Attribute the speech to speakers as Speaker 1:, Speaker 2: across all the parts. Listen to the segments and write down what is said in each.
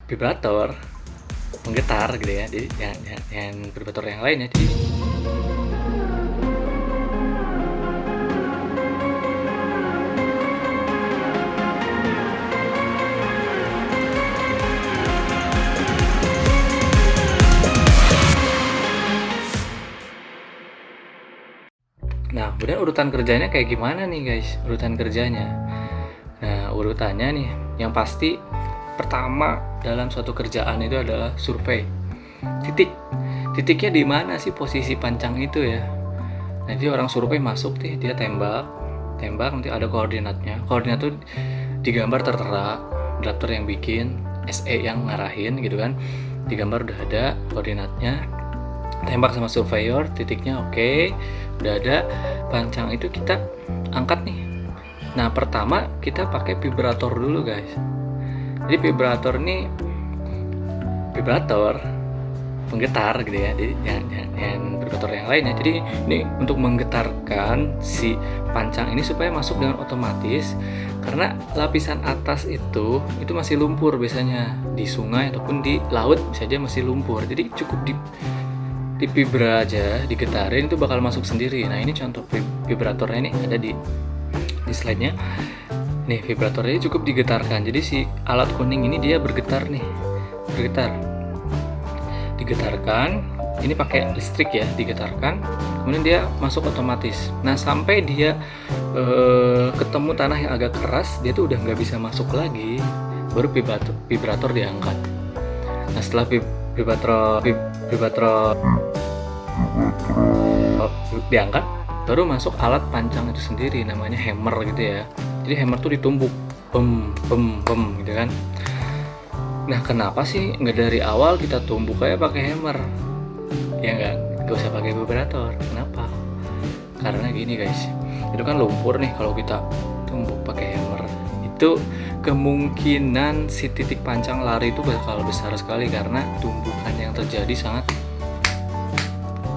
Speaker 1: vibrator menggetar gitu ya. Jadi yang vibrator yang lainnya. Jadi nah, kemudian urutan kerjanya kayak gimana nih guys? Urutan kerjanya. Nah, urutannya nih, yang pasti pertama dalam suatu kerjaan itu adalah survei. Titiknya di mana sih posisi pancang itu ya? Nanti orang survei masuk nih, dia tembak nanti ada koordinatnya. Koordinat tuh digambar tertera, drafter yang bikin, SE yang ngarahin gitu kan. Digambar udah ada koordinatnya. Tembak sama surveyor, titiknya oke, udah ada. Pancang itu kita angkat nih. Nah, pertama kita pakai vibrator dulu guys. Jadi vibrator menggetar gitu ya. Jadi yang vibrator yang lainnya. Jadi ini untuk menggetarkan si pancang ini supaya masuk dengan otomatis, karena lapisan atas itu masih lumpur biasanya di sungai ataupun di laut, bisa aja masih lumpur. Jadi cukup di vibra aja, digetarin itu bakal masuk sendiri. Nah, ini contoh vibratornya, ini ada di slide-nya. Nih, vibratornya cukup digetarkan. Jadi si alat kuning ini dia bergetar. Digetarkan. Ini pakai listrik ya, digetarkan. Kemudian dia masuk otomatis. Nah, sampai dia ketemu tanah yang agak keras, dia tuh udah nggak bisa masuk lagi. Baru vibrator diangkat. Nah, setelah vibrator diangkat, baru masuk alat pancang itu sendiri, namanya hammer gitu ya. Jadi hammer tuh ditumbuk, pem gitu kan. Nah, kenapa sih nggak dari awal kita tumbuk aja pakai hammer? Ya nggak usah pakai vibrator. Kenapa? Karena gini guys, itu kan lumpur nih, kalau kita tumbuk pakai hammer, itu kemungkinan si titik pancang lari itu bakal besar sekali, karena tumbukan yang terjadi sangat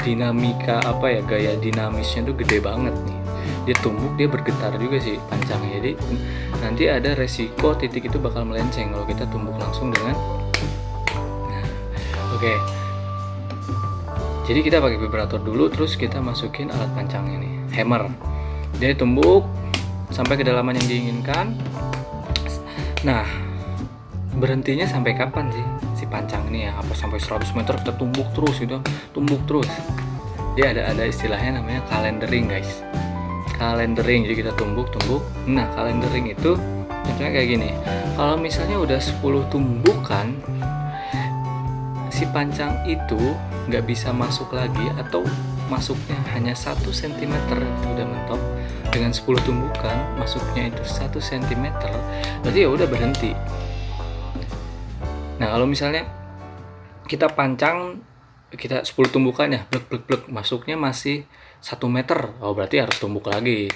Speaker 1: dinamika gaya dinamisnya tuh gede banget nih. Dia tumbuk, dia bergetar juga sih pancangnya. Jadi nanti ada resiko titik itu bakal melenceng kalau kita tumbuk langsung dengan oke. Jadi kita pakai vibrator dulu, terus kita masukin alat pancangnya nih, hammer. Dia tumbuk sampai kedalaman yang diinginkan. Nah, berhentinya sampai kapan sih si pancang ini ya? Apa sampai 100 meter kita tumbuk terus gitu? Tumbuk terus. Dia ada istilahnya namanya calendering guys. Calendering, jadi kita tumbuk. Nah, calendering itu contohnya kayak gini. Kalau misalnya udah 10 tumbukan, si pancang itu nggak bisa masuk lagi, atau masuknya hanya 1 cm, itu udah mentok. Dengan 10 tumbukan masuknya itu 1 cm, berarti ya udah berhenti. Nah, kalau misalnya kita pancang, kita 10 tumbukan ya, blek masuknya masih 1 meter, oh berarti harus tumbuk lagi,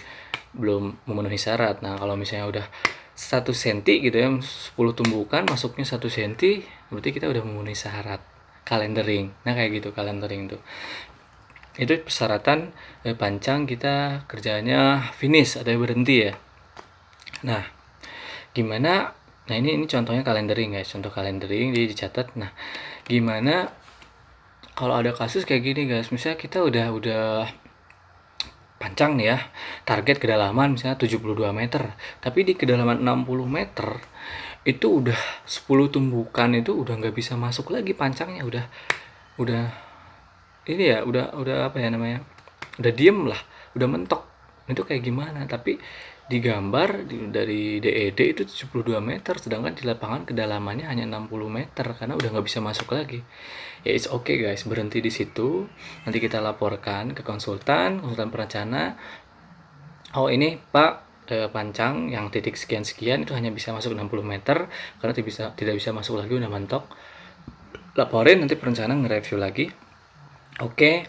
Speaker 1: belum memenuhi syarat. Nah, kalau misalnya udah 1 cm gitu ya, 10 tumbukan masuknya 1 cm, berarti kita udah memenuhi syarat calendering. Nah, kayak gitu calendering tuh. Itu persyaratan pancang kita kerjanya finish atau berhenti ya. Nah, gimana? Nah, ini contohnya calendering guys, contoh calendering, jadi dicatat. Nah, gimana kalau ada kasus kayak gini guys, misalnya kita udah pancang nih ya, target kedalaman misalnya 72 meter, tapi di kedalaman 60 meter itu udah 10 tumbukan itu udah nggak bisa masuk lagi pancangnya, udah ini ya, udah apa ya namanya, udah diem lah, udah mentok. Itu kayak gimana? Tapi digambar dari DED itu 72 meter, sedangkan di lapangan kedalamannya hanya 60 meter, karena udah nggak bisa masuk lagi. Ya it's okay guys, berhenti di situ. Nanti kita laporkan ke konsultan perencana. Oh ini Pak, pancang yang titik sekian-sekian itu hanya bisa masuk 60 meter, karena tidak bisa masuk lagi, udah mentok. Laporin, nanti perencana nge-review lagi. Oke,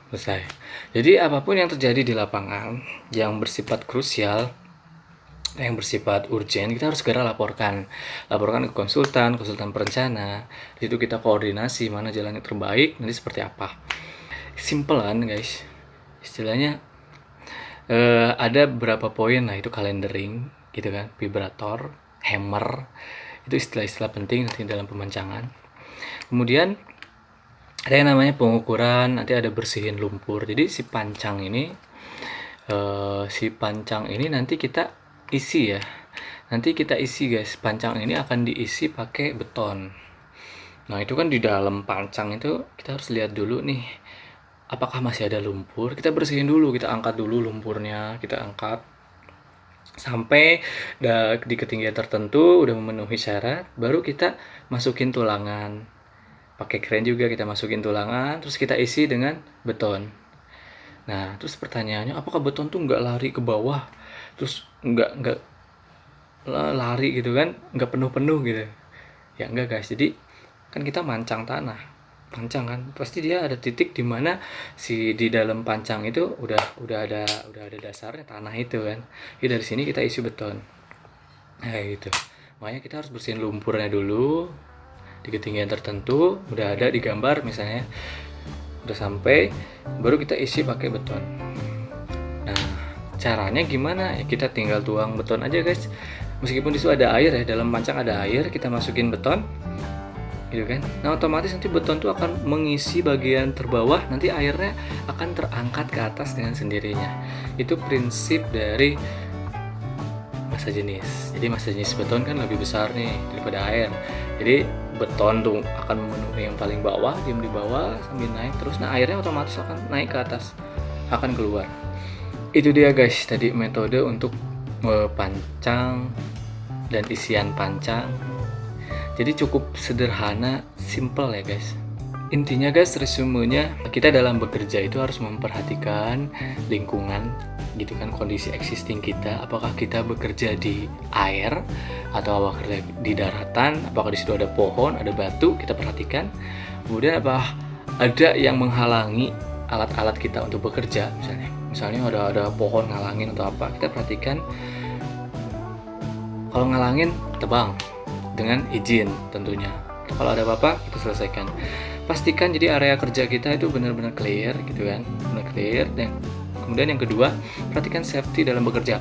Speaker 1: selesai. Jadi apapun yang terjadi di lapangan yang bersifat krusial, yang bersifat urgent, kita harus segera laporkan ke konsultan perencana. Di situ kita koordinasi mana jalan yang terbaik, nanti seperti apa. Simplean guys, istilahnya ada beberapa poin lah, itu calendering gitu kan, vibrator, hammer, Itu istilah-istilah penting nanti dalam pemancangan. Kemudian ada yang namanya pengukuran, nanti ada bersihin lumpur. Jadi si pancang ini nanti kita isi ya. Nanti kita isi guys, pancang ini akan diisi pakai beton. Nah itu kan di dalam pancang itu kita harus lihat dulu nih, apakah masih ada lumpur. Kita bersihin dulu, kita angkat dulu lumpurnya, kita angkat sampai di ketinggian tertentu udah memenuhi syarat, baru kita masukin tulangan. Pakai kren juga kita masukin tulangan, terus kita isi dengan beton. Nah terus pertanyaannya, apakah beton tuh nggak lari ke bawah, terus nggak lari gitu kan, nggak penuh-penuh gitu ya? Enggak guys. Jadi kan kita mancang tanah, pancang kan pasti dia ada titik di mana di dalam pancang itu udah ada dasarnya tanah itu kan. Jadi dari sini kita isi beton. Nah gitu, makanya kita harus bersihin lumpurnya dulu di ketinggian tertentu, udah ada di gambar misalnya, udah sampai, baru kita isi pakai beton. Nah caranya gimana ya? Kita tinggal tuang beton aja guys, meskipun di situ ada air ya, dalam pancang ada air, kita masukin beton gitu kan. Nah otomatis nanti beton tuh akan mengisi bagian terbawah, nanti airnya akan terangkat ke atas dengan sendirinya. Itu prinsip dari massa jenis. Jadi massa jenis beton kan lebih besar nih daripada air, jadi beton tuh akan memenuhi yang paling bawah, diam di bawah sambil naik terus. Nah airnya otomatis akan naik ke atas, akan keluar. Itu dia guys tadi metode untuk pancang dan isian pancang. Jadi cukup sederhana, simple ya guys. Intinya guys, resumenya kita dalam bekerja itu harus memperhatikan lingkungan gitu kan, kondisi existing kita. Apakah kita bekerja di air atau apakah di daratan, apakah di situ ada pohon, ada batu, kita perhatikan. Kemudian apakah ada yang menghalangi alat-alat kita untuk bekerja, misalnya ada pohon ngalangin atau apa, kita perhatikan. Kalau ngalangin, tebang dengan izin tentunya. Kalau ada apa-apa, kita selesaikan. Pastikan jadi area kerja kita itu benar-benar clear gitu kan, benar clear. Dan kemudian yang kedua, perhatikan safety dalam bekerja.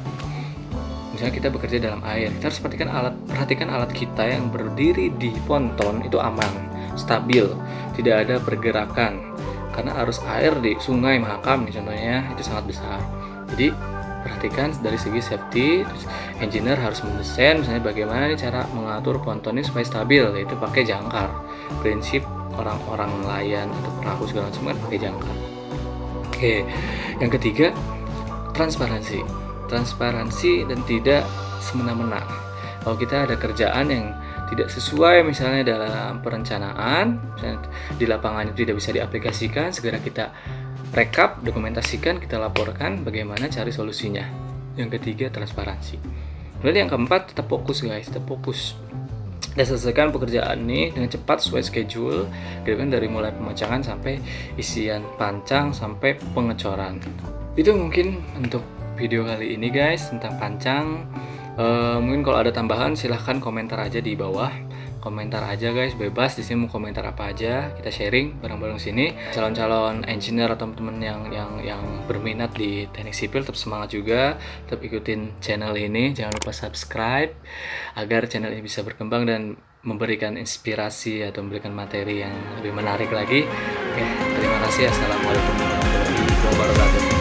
Speaker 1: Misalnya kita bekerja dalam air, kita harus perhatikan alat kita yang berdiri di ponton itu aman, stabil, tidak ada pergerakan. Karena arus air di sungai Mahakam nih contohnya, itu sangat besar. Jadi perhatikan dari segi safety. Terus engineer harus mendesain misalnya bagaimana nih cara mengatur ponton ini supaya stabil, yaitu pakai jangkar. Prinsip orang-orang nelayan atau perahu segala macam kan pakai jangkar. Oke, yang ketiga, transparansi dan tidak semena-mena. Kalau kita ada kerjaan yang tidak sesuai misalnya dalam perencanaan, misalnya di lapangan itu tidak bisa diaplikasikan, segera kita rekap, dokumentasikan, kita laporkan bagaimana cari solusinya. Yang ketiga, transparansi. Kemudian yang keempat, tetap fokus guys, tetap fokus. Dan selesaikan pekerjaan ini dengan cepat sesuai schedule, gitu kan, dari mulai pemancangan sampai isian pancang sampai pengecoran. Itu mungkin untuk video kali ini guys tentang pancang. Mungkin kalau ada tambahan silahkan komentar aja di bawah. Komentar aja guys, bebas di sini mau komentar apa aja, kita sharing bareng-bareng sini. Calon-calon engineer atau teman-teman yang berminat di teknik sipil tetap semangat juga, tetap ikutin channel ini, jangan lupa subscribe agar channel ini bisa berkembang dan memberikan inspirasi atau memberikan materi yang lebih menarik lagi. Oke, terima kasih. Assalamualaikum warahmatullahi wabarakatuh.